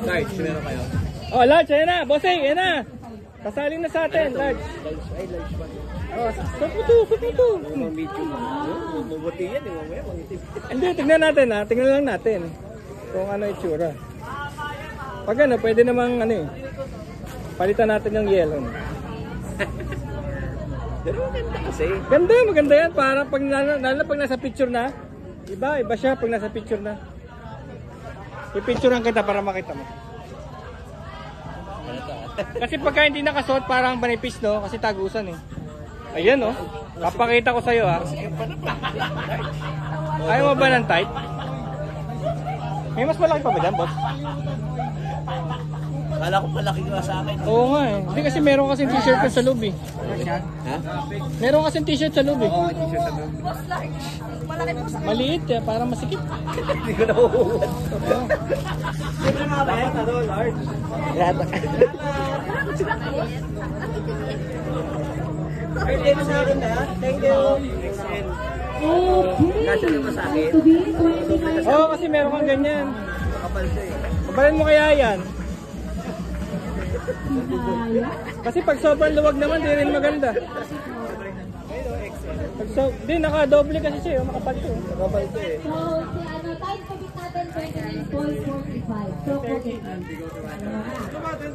Large, meron kayo? Oh, large, ayan na. Bossing, ayan na. Kasaling na sa atin, large. Ay, large pa. Oh, suputo. Medium. Mabuti yan, mamaya mangitim. Hindi, tignan natin ha. Tignan lang natin. Kung ano itsura. Pag ano, pwede namang ano eh. Palitan natin yung yellow. Pero maganda kasi. Ganda, maganda yan. Para pag, pag nasa picture na. Iba siya pag nasa picture na. I-picturean kita para makita mo. Kasi pagka hindi nakasuot parang manipis no. Kasi tagusan eh. Ayan oh. Papakita ko sa'yo ha. Ayaw mo ba ng tight? May mas malaki pa ba dyan boss? Kala ko malaki nga sa akin. Oo nga eh. Hindi kasi meron kasing t-shirt ko sa loob eh. Ha? Meron kasing t-shirt sa loob eh. Oo, t-shirt sa loob. Maliit eh, parang masikip. Hindi ko nakukuha. Siyempre mga ba yan? Ano, large? Ay, sa akin na. Thank you. Kasya mo sa akin. Oo, kasi meron kang ganyan. Kapal siya eh. Kabalin mo kaya yan. Kasi pag sobrang luwag naman, di rin maganda. Pag di, naka-doble kasi siya, makapal ito. Kapal ito eh. So, time kabit natin 29.45. So, okay.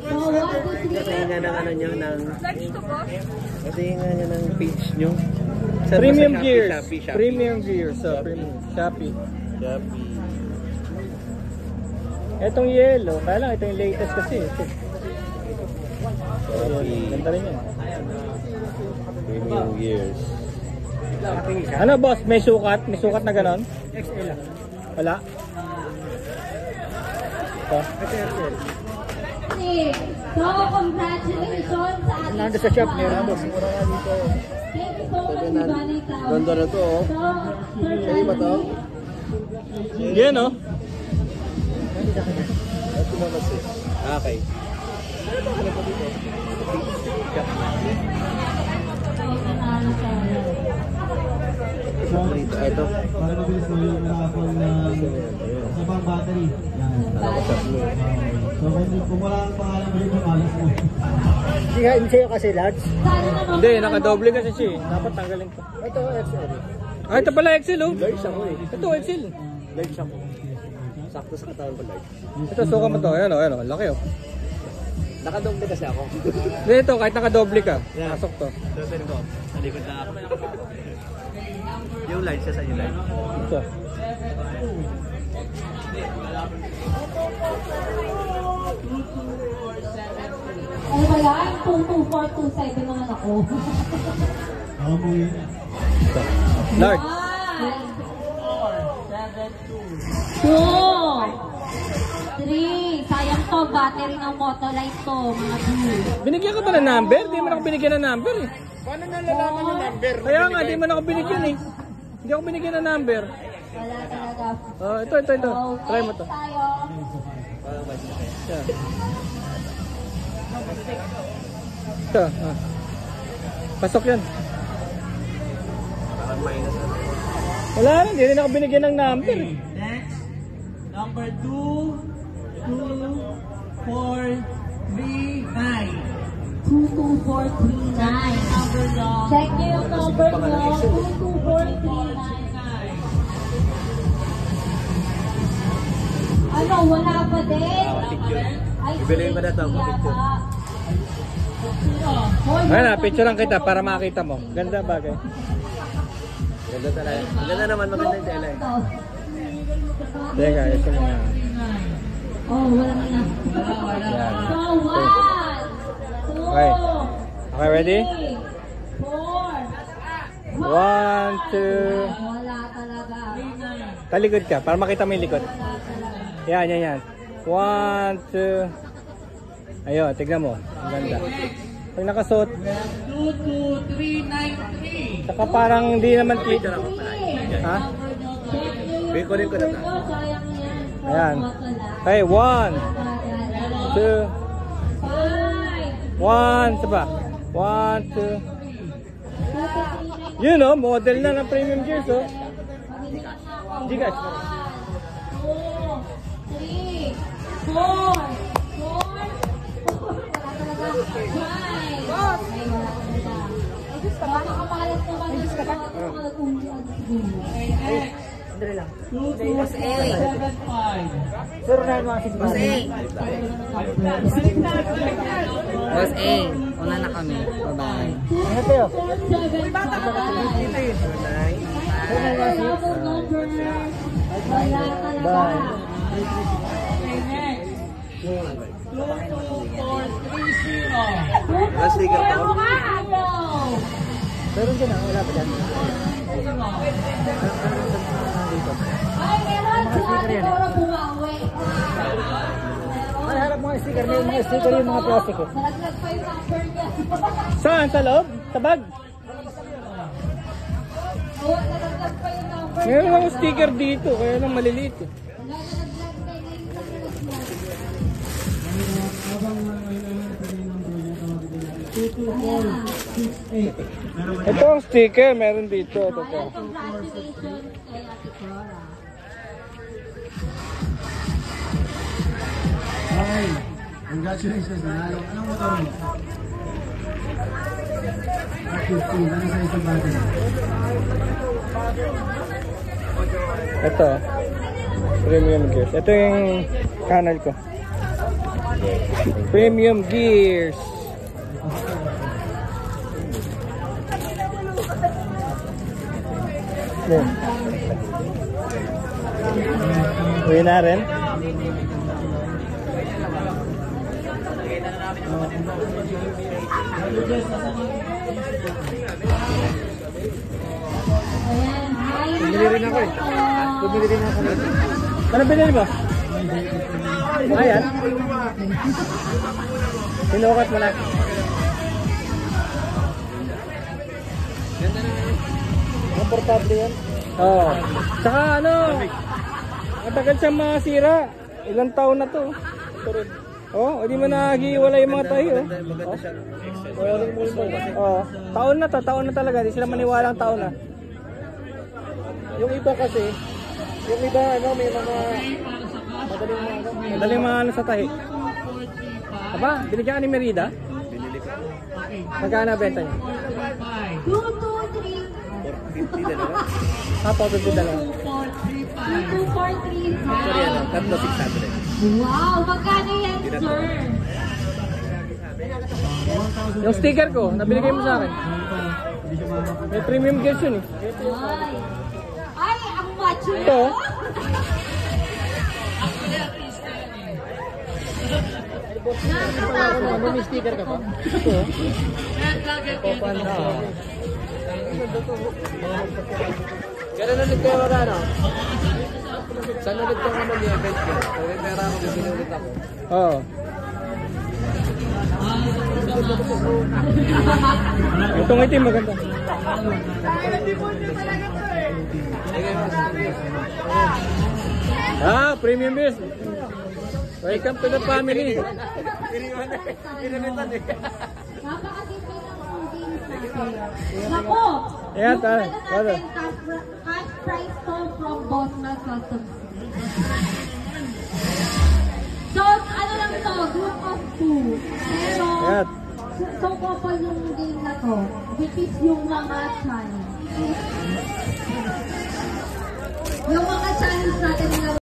So, 1, 2, 3. Kasi nga ng ano nyo, ng... Kasi nga nyo ng page nyo. Premium gears. Shopee. Premium gears. So, premium. Shopee. Etong yellow, kaya lang ito yung latest kasi. Ito. Ganda rin yan. Premium gears. Ano boss, may sukat? May sukat na ganon? XL. Wala? Ito. So, congratulations sa ating Nandun sa shop, meron boss. Thank you so much, Ibanay Town. Ganda na to oh. So, Sir Sa'yo ba to? Yan oh. Ito na kasi. Okay. Ito. Para mabilis mo yung raffle na sa pang battery. Yan. So kung wala ang pangalan mo dito, malas mo. Hindi sa'yo kasi large. Hindi, nakadoble kasi siya eh. Dapat tanggalin ko. Ito XL. Ah, ito pala XL oh. Large ako eh. Ito XL. Large ako. Sakto sa katawan ko large. Ito, suka mo to. Ayan oh, laki oh. Nakadoble kasi ako. Hindi ito, kahit nakadoble ka. Pasok to. Sabihin ko, nalikod na ako. Yung large sa yung large. Ito. ano ba yan? 22427 naman ako. Ako mo yun. Large. 1, 2, 3. Sayang to, battery ng Motolite to, mga dude. Binigyan ka ba ng number? Di mo na ako binigyan ng number eh. Paano nalalaman yung number? Kaya nga, di mo na ako binigyan eh. Hindi ako binigyan ng number. Wala talaga. Oh, ito. So, Try mo to. tayo. Yan. Ito. Ah. Pasok yan. Parang minus na. Wala rin, hindi rin ako binigyan ng number eh. Next, number 2, 2, 4, 3, 9. 22439. Number nyo. Check nyo yung number nyo. 22439. Ano, wala pa din? Ay, Ibilhin ko na to, picture. Ayan na, picturean kita para makita mo. Ganda bagay. Ganda talaga. Ganda naman, maganda yung tela eh. Teka, ito mga... Oh, wala na. Yan. So, 1, 2, Okay. Okay, ready? 4, 1, 2... Wala talaga. Talikod ka, para makita mo yung likod. Wala talaga. Yan. 1, 2... Ayun, tignan mo. Ang ganda. Pag nakasuot, 22393. saka parang hindi naman Picture ako pala. Ha? Bikunin ko na to. Ayan. Okay, 1, 2... 1, saba. 1, 2... Yun oh, model na ng premium gears oh. Gcash. 1, 2, 3, 4, mga nag-umian siguro. Andre lang. Boss A. Sir, na mga si Boss A. Boss A. Una na kami. Bye-bye. Ingat kayo. 475. Wala talaga. Last sticker pa. Meron dyan ah, wala ba dyan? Ay, meron sila siguro bumawi. Ay, harap mga sticker. May mga sticker yung mga plastic eh. Nalaglag pa yung number niya. Saan? Sa loob? Sa bag? Oo, nalaglag pa yung number Meron niya. akong sticker dito, kaya lang maliliit eh. Wala, nalaglag na yun. Ito ang sticker, meron dito. Ito po. Ayan, congratulations kay Ate Cora. Hi! Congratulations, nanalo. Anong motor mo? R15, ano sa isang battery? Ito. Premium gears. Ito yung channel ko. Premium gears. Yan. Uwi na rin. Ayan, hi. Bumili rin ako eh. Bumili rin ako. Ano binili mo? Ayan. Sinukat mo na. Komportable yan. Oo. Saka ano, matagal siyang masira. Ilang taon na to. Oh, hindi mo nagiwala yung mga tayo. Maganda siya. Oh, taon na to, taon na talaga. Hindi sila maniwala ang taon na. Yung iba kasi, yung iba ano, may mga Madaling mga ano sa tahi. Aba, binigyan ka ni Merida? Binili ko. Magkano benta niya? 2, 2, 3. 450 dalawa. Pagpipid na lang. 2, 2, 4, 3, Sorry, ano? 5. Tatlo 600. Wow, magkano yan, sir? Yung sticker ko, nabigay mo sa akin. May premium gears yun eh. Ay, ay, ang macho Ito. yun. Nakakatakot. ano, may sticker ka ba? Ito. Kailan ulit kayo wala, no? Saan ulit ko naman yung event ko? Kung may pera ako, bibili ulit ako. Oo. Itong itim maganda. Ah, premium beers. Welcome to the family. Napakasimple lang ang games natin. Nako! Ayan, yung tayo. ano natin, cash prize to from Bosma Customs. So, ano lang to, group of 2. Pero, Ayan. so couple yung game na to, which is yung mga challenge. Yung mga challenge natin na